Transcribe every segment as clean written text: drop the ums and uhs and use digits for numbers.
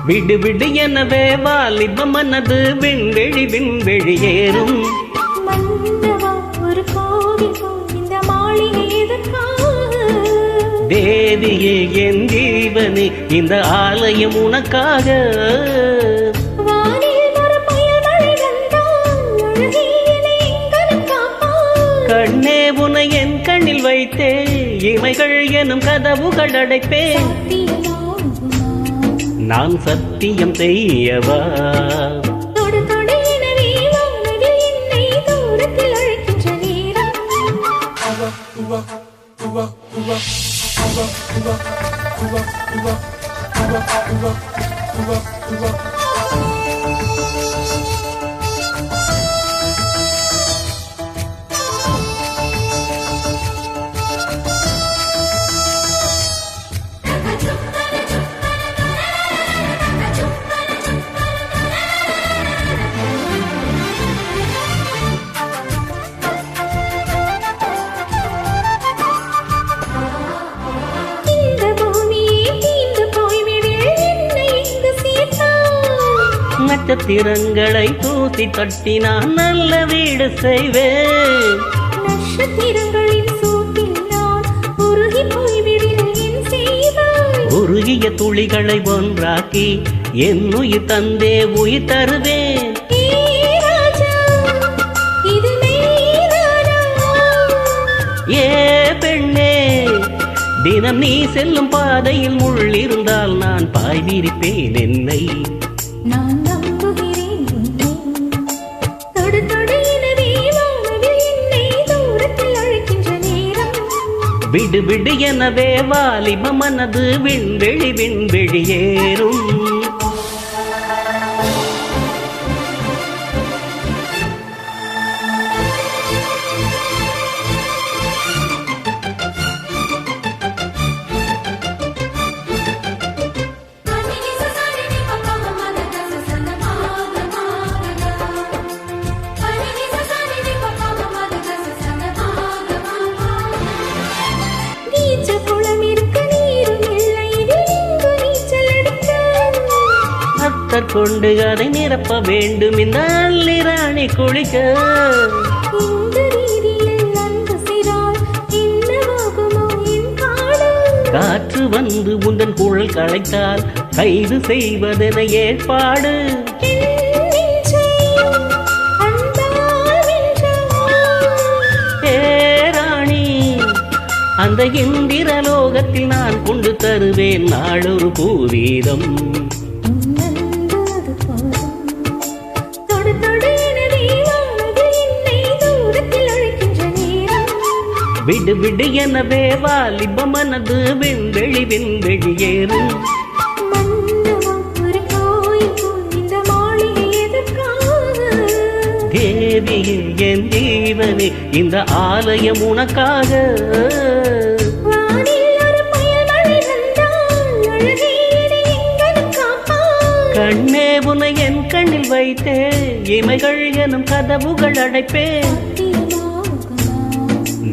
விடு விடு எனவே வாலிப மனது விண்வெளி விண்வெளி ஏறும். தேவியே என் ஜீவனே இந்த ஆலயம் உனக்காக. கண்ணே உனை என் கண்ணில் வைத்தே இமைகள் எனும் கதவுகள் அடைப்பேன். நான் சத்தியம் செய்யவா நட்சத்திரங்களை தூசி தட்டி நான் நல்ல வீடு செய்வேன். உருகிய துளிகளை ஒன்றாக்கி என் உயிர் தந்தே உயிர் தருவேன். ஏ பெண்ணே தினம் நீ செல்லும் பாதையில் முள் இருந்தால் நான் பாய் விரிப்பேன் என்னை. விடு விடு எனவே வாலிப மனது விண்வெளி விண்வெளி ஏறும். கொண்டு அதை நிரப்ப வேண்டும் இந்த அல்லிராணி குளிக்க. காற்று வந்து உந்தன் குழல் களைத்தால் கைது செய்வதென ஏற்பாடு. ஏராணி அந்த இந்திரலோகத்தில் நான் கொண்டு தருவேன் நாளொரு பூவீதம். விடு விடு எனவே வாலிப மனது விண்வெளி விண்வெளி ஏறும். தேவியே என் ஜீவனே இந்த ஆலயம் உனக்காக. கண்ணே உனை என் கண்ணில் வைத்தே இமைகள் எனும் கதவுகள் அடைப்பேன்.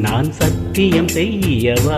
நான் சத்தியம் செய்யவா